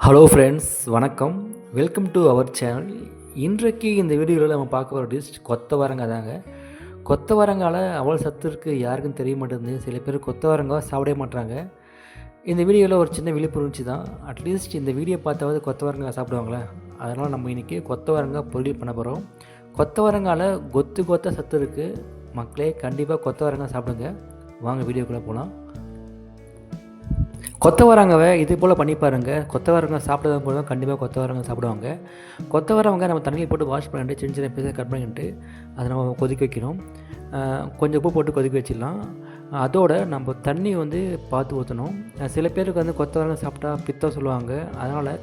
Hello friends, வணக்கம். Welcome to our channel. இன்றைக்கு இந்த வீடியோவில் நம்ம பார்க்க போகிற டிஷ் கொத்தவரங்காய் தாங்க. கொத்தவரங்காயில் அவ்வளோ சத்து இருக்குது, யாருக்கும் தெரிய மாட்டேங்குது. சில பேர் கொத்தவரங்காய் சாப்பிடவே மாட்டாங்க. இந்த வீடியோவில் ஒரு சின்ன விழிப்புணர்ச்சி தான். அட்லீஸ்ட் இந்த வீடியோ பார்த்தாவது கொத்தவரங்காய் சாப்பிடுவாங்களே. அதனால் நம்ம இன்றைக்கி கொத்தவரங்காய் பொரியல் பண்ண போகிறோம். கொத்தவரங்காயில் கொத்த சத்து இருக்குது. மக்களே கண்டிப்பாக கொத்தவரங்காய் சாப்பிடுங்க. வாங்க வீடியோக்குள்ளே போகலாம். கொத்தவரங்காவை இது போல் பண்ணி பாருங்கள். கொத்தவரங்காய் சாப்பிட்றது போல கண்டிப்பாக கொத்தவரங்காய் சாப்பிடுவாங்க. கொத்தவரங்காய் நம்ம தண்ணியில் போட்டு வாஷ் பண்ணிட்டு சின்ன சின்ன பீஸாக கட் பண்ணிட்டு அதை நம்ம கொதிக்க வைக்கணும். கொஞ்சம் உப்பு போட்டு கொதிக்க வச்சிடலாம். அதோட நம்ம தண்ணி பார்த்து ஊற்றணும். சில பேருக்கு கொத்தவரங்காய் சாப்பிட்டா பித்தம் சொல்லுவாங்க. அதனால்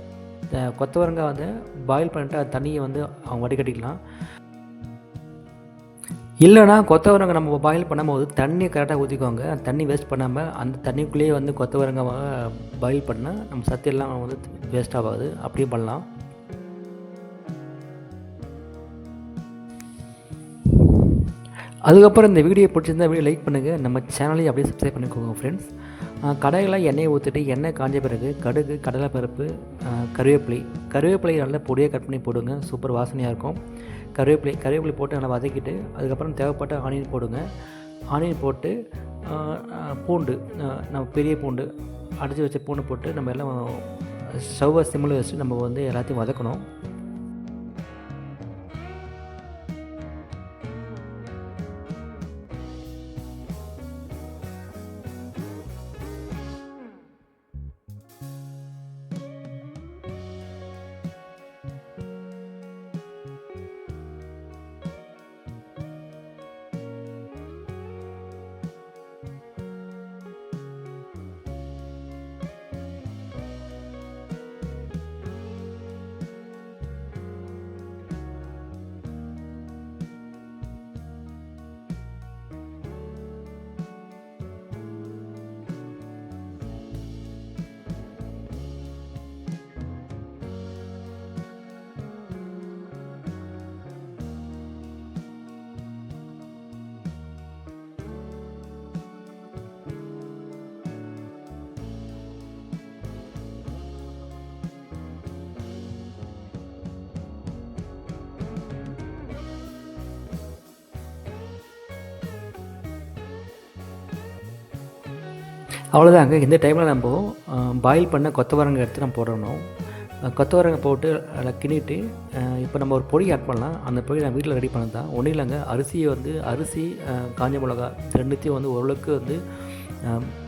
கொத்தவரங்காய் பாயில் பண்ணிட்டு அந்த தண்ணியை அவங்க வடிகட்டிக்கலாம். இல்லைனா கொத்தவரங்காய் நம்ம பாயில் பண்ணும்போது தண்ணியை கரெக்டாக ஊற்றிக்கோங்க. அந்த தண்ணி வேஸ்ட் பண்ணாமல் அந்த தண்ணிக்குள்ளேயே கொத்தவரங்காய் பாயில் பண்ணால் நம்ம சத்து எல்லாம் வேஸ்ட் ஆகாது. அப்படியே பண்ணலாம். அதுக்கப்புறம் இந்த வீடியோ பிடிச்சிருந்தா வீடியோ லைக் பண்ணுங்கள். நம்ம சேனலையும் அப்படியே சப்ஸ்கிரைப் பண்ணிக்கோங்க ஃப்ரெண்ட்ஸ். கடையில் எண்ணெயை ஊற்றிட்டு எண்ணெய் காஞ்ச பிறகு கடுகு, கடலைப்பருப்பு, கருவேப்பிலை நல்லா பொடியாக கட் பண்ணி போடுங்க. சூப்பர் வாசனையாக இருக்கும். கருவேப்பிலை போட்டு நல்லா வதக்கிட்டு அதுக்கப்புறம் தேவைப்பட்ட ஆனியன் போடுங்க. ஆனியன் போட்டு பூண்டு, நம்ம பெரிய பூண்டு அடித்து வச்ச பூண்டு போட்டு நம்ம எல்லாம் ஸ்டவ்வை சிம்மில் வச்சுட்டு நம்ம எல்லாத்தையும் வதக்கணும். அவ்வளோதாங்க. இந்த டைமில் நம்ம பாயில் பண்ண கொத்தவரங்காய் எடுத்து நம்ம போடணும். கொத்தவரங்காய் போட்டு அதில் கிண்டிட்டு இப்போ நம்ம ஒரு பொடி ஆட் பண்ணலாம். அந்த பொடி நான் வீட்டில் ரெடி பண்ணது தான். ஒன்றும் இல்லைங்க, அரிசி, காஞ்ச மிளகா ரெண்டுத்தையும் ஓரளவுக்கு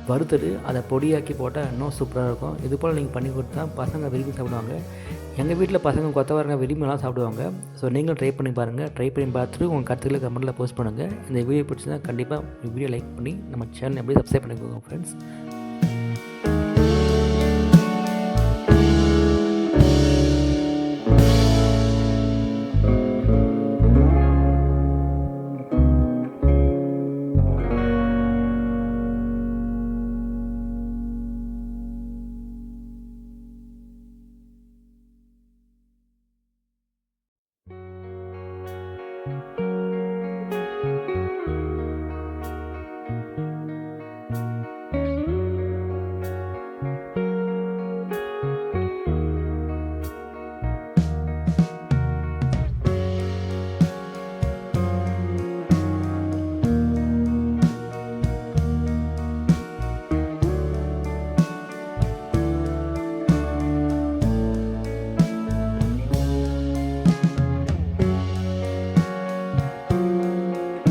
வறுத்துட்டு அதை பொடியாக்கி போட்டால் இன்னும் சூப்பராக இருக்கும். இது போல் நீங்கள் பண்ணி கொடுத்தா பசங்க விரும்பி சாப்பிடுவாங்க. எங்கள் வீட்டில் பசங்க கொத்தவரங்காய் விரும்பிலாம் சாப்பிடுவாங்க. ஸோ நீங்களும் ட்ரை பண்ணி பாருங்கள். ட்ரை பண்ணி பார்த்துட்டு உங்கள் கருத்துக்களை கமெண்ட்டில் போஸ்ட் பண்ணுங்கள். இந்த வீடியோ பிடிச்சிருந்தா கண்டிப்பாக வீடியோ லைக் பண்ணி நம்ம சேனல் எப்படி சப்ஸ்கிரைப் பண்ணிக்கோங்க ஃப்ரெண்ட்ஸ்.